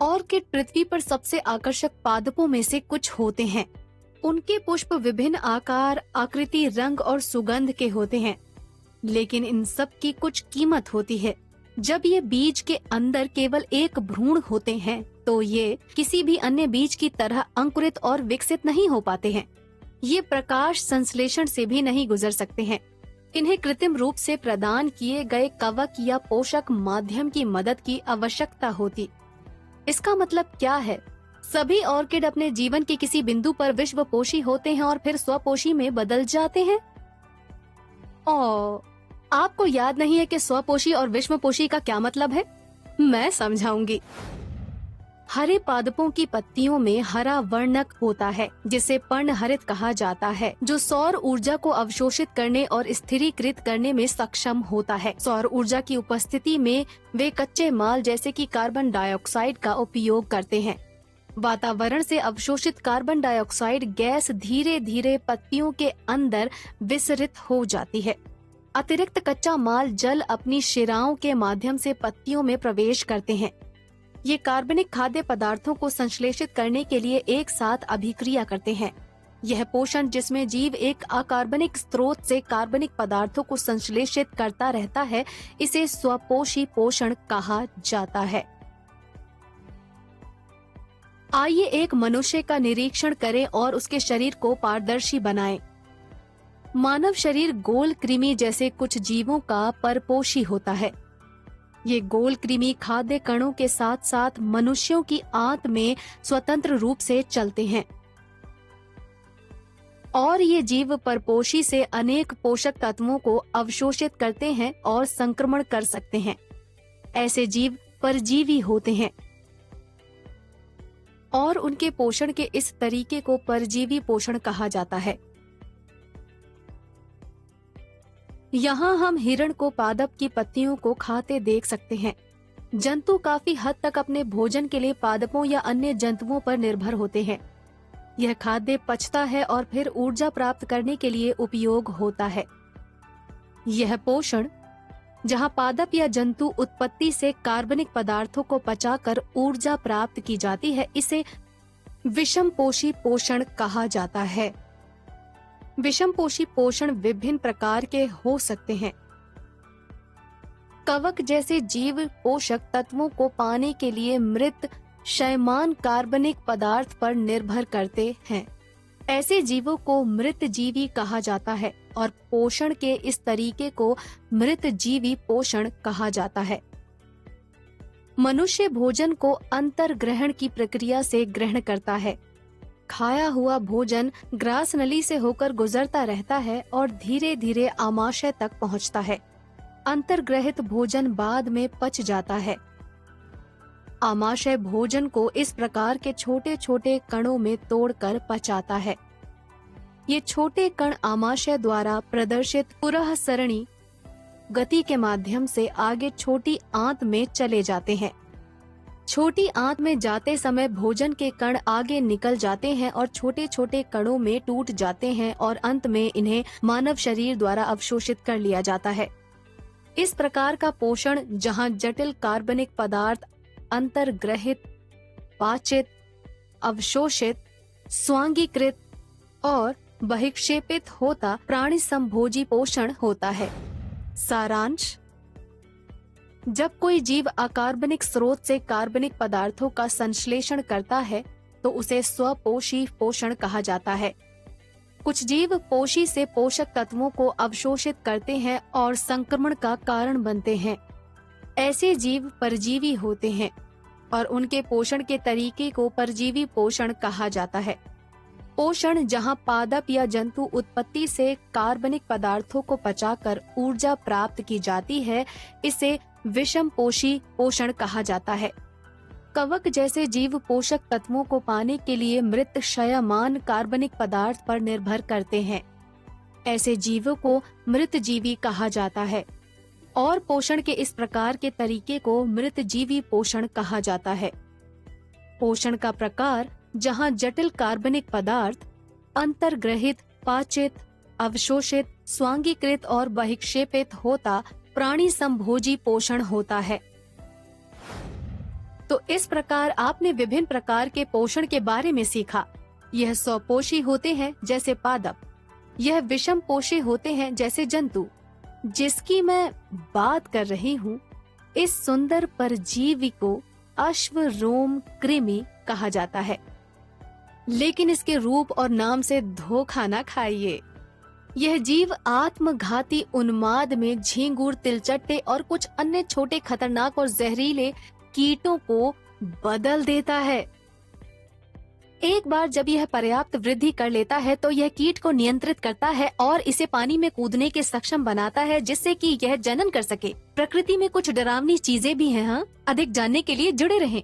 Orchid पृथ्वी पर सबसे आकर्षक पादपों में से कुछ होते हैं। उनके पुष्प विभिन्न आकार, आकृति, रंग और सुगंध के होते हैं, लेकिन इन सब की कुछ कीमत होती है। जब ये बीज के अंदर केवल एक भ्रूण होते हैं, तो ये किसी भी अन्य बीज की तरह अंकुरित और विकसित नहीं हो पाते हैं। ये प्रकाश संश्लेषण से भी नहीं गुजर सकते हैं। इन्हें कृत्रिम रूप से प्रदान किए गए कवक या पोषक माध्यम की मदद की आवश्यकता होती। इसका मतलब क्या है? सभी ऑर्किड अपने जीवन के किसी बिंदु पर विश्वपोषी होते हैं और फिर स्वपोषी में बदल जाते हैं। आपको याद नहीं है कि स्वपोषी और विश्वपोषी का क्या मतलब है? मैं समझाऊंगी। हरे पादपों की पत्तियों में हरा वर्णक होता है, जिसे पर्णहरित कहा जाता है, जो सौर ऊर्जा को अवशोषित करने और स्थिरीकृत करने में सक्षम होता है। सौर ऊर्जा की उपस्थिति में वे कच्चे माल जैसे कि कार्बन डाइऑक्साइड का उपयोग करते हैं। वातावरण से अवशोषित कार्बन डाइऑक्साइड गैस धीरे धीरे पत्तियों के अंदर विसरित हो जाती है। अतिरिक्त कच्चा माल जल अपनी शिराओं के माध्यम से पत्तियों में प्रवेश करते हैं। ये कार्बनिक खाद्य पदार्थों को संश्लेषित करने के लिए एक साथ अभिक्रिया करते हैं। यह पोषण, जिसमें जीव एक अकार्बनिक स्रोत से कार्बनिक पदार्थों को संश्लेषित करता रहता है, इसे स्वपोषी पोषण कहा जाता है। आइए एक मनुष्य का निरीक्षण करें और उसके शरीर को पारदर्शी बनाएं। मानव शरीर गोल कृमि जैसे कुछ जीवों का परपोषी होता है। ये गोल कृमि खाद्य कणों के साथ साथ मनुष्यों की आंत में स्वतंत्र रूप से चलते हैं, और ये जीव परपोषी से अनेक पोषक तत्वों को अवशोषित करते हैं और संक्रमण कर सकते हैं। ऐसे जीव परजीवी होते हैं और उनके पोषण के इस तरीके को परजीवी पोषण कहा जाता है। यहाँ हम हिरण को पादप की पत्तियों को खाते देख सकते हैं। जंतु काफी हद तक अपने भोजन के लिए पादपों या अन्य जंतुओं पर निर्भर होते हैं। यह खाद्य पचता है और फिर ऊर्जा प्राप्त करने के लिए उपयोग होता है। यह पोषण, जहाँ पादप या जंतु उत्पत्ति से कार्बनिक पदार्थों को पचाकर ऊर्जा प्राप्त की जाती है, इसे विषमपोषी पोषण कहा जाता है। विषमपोषी पोषण विभिन्न प्रकार के हो सकते हैं। कवक जैसे जीव पोषक तत्वों को पाने के लिए मृत क्षयमान कार्बनिक पदार्थ पर निर्भर करते हैं। ऐसे जीवों को मृत जीवी कहा जाता है और पोषण के इस तरीके को मृत जीवी पोषण कहा जाता है। मनुष्य भोजन को अंतर्ग्रहण की प्रक्रिया से ग्रहण करता है। खाया हुआ भोजन ग्रास नली से होकर गुजरता रहता है और धीरे धीरे आमाशय तक पहुंचता है। अंतर्ग्रहित भोजन बाद में पच जाता है। आमाशय भोजन को इस प्रकार के छोटे छोटे कणों में तोड़कर पचाता है। ये छोटे कण आमाशय द्वारा प्रदर्शित पुरः सरणी गति के माध्यम से आगे छोटी आंत में चले जाते हैं। छोटी आंत में जाते समय भोजन के कण आगे निकल जाते हैं और छोटे छोटे कणों में टूट जाते हैं और अंत में इन्हें मानव शरीर द्वारा अवशोषित कर लिया जाता है। इस प्रकार का पोषण, जहां जटिल कार्बनिक पदार्थ अंतर्ग्रहित, पाचित, अवशोषित, स्वांगीकृत और बहिक्षेपित होता, प्राणी संभोजी पोषण होता है। सारांश: जब कोई जीव अकार्बनिक स्रोत से कार्बनिक पदार्थों का संश्लेषण करता है, तो उसे स्वपोषी पोषण कहा जाता है। कुछ जीव पोषी से पोषक तत्वों को अवशोषित करते हैं और संक्रमण का कारण बनते हैं। ऐसे जीव परजीवी होते हैं और उनके पोषण के तरीके को परजीवी पोषण कहा जाता है। पोषण, जहां पादप या जंतु उत्पत्ति से कार्बनिक पदार्थों को पचाकर ऊर्जा प्राप्त की जाती है, इसे विषमपोषी पोषण कहा जाता है। कवक जैसे जीव पोषक तत्वों को पाने के लिए मृत क्षयमान कार्बनिक पदार्थ पर निर्भर करते हैं। ऐसे जीवों को मृत जीवी कहा जाता है और पोषण के इस प्रकार के तरीके को मृत जीवी पोषण कहा जाता है। पोषण का प्रकार, जहां जटिल कार्बनिक पदार्थ अंतर्ग्रहित, पाचित, अवशोषित, स्वांगीकृत और बहिक्षेपित होता, प्राणी संभोजी पोषण होता है। तो इस प्रकार आपने विभिन्न प्रकार के पोषण के बारे में सीखा। यह स्वपोषी होते हैं जैसे पादप, यह विषम पोषी होते हैं जैसे जंतु। जिसकी मैं बात कर रही हूँ, इस सुंदर परजीवी को अश्वरोम कृमि कहा जाता है। लेकिन इसके रूप और नाम से धोखा न खाइए। यह जीव आत्मघाती उन्माद में झींगुर, तिलचट्टे और कुछ अन्य छोटे खतरनाक और जहरीले कीटों को बदल देता है। एक बार जब यह पर्याप्त वृद्धि कर लेता है तो यह कीट को नियंत्रित करता है और इसे पानी में कूदने के सक्षम बनाता है, जिससे कि यह जनन कर सके। प्रकृति में कुछ डरावनी चीजें भी हैं। हाँ, अधिक जानने के लिए जुड़े रहें।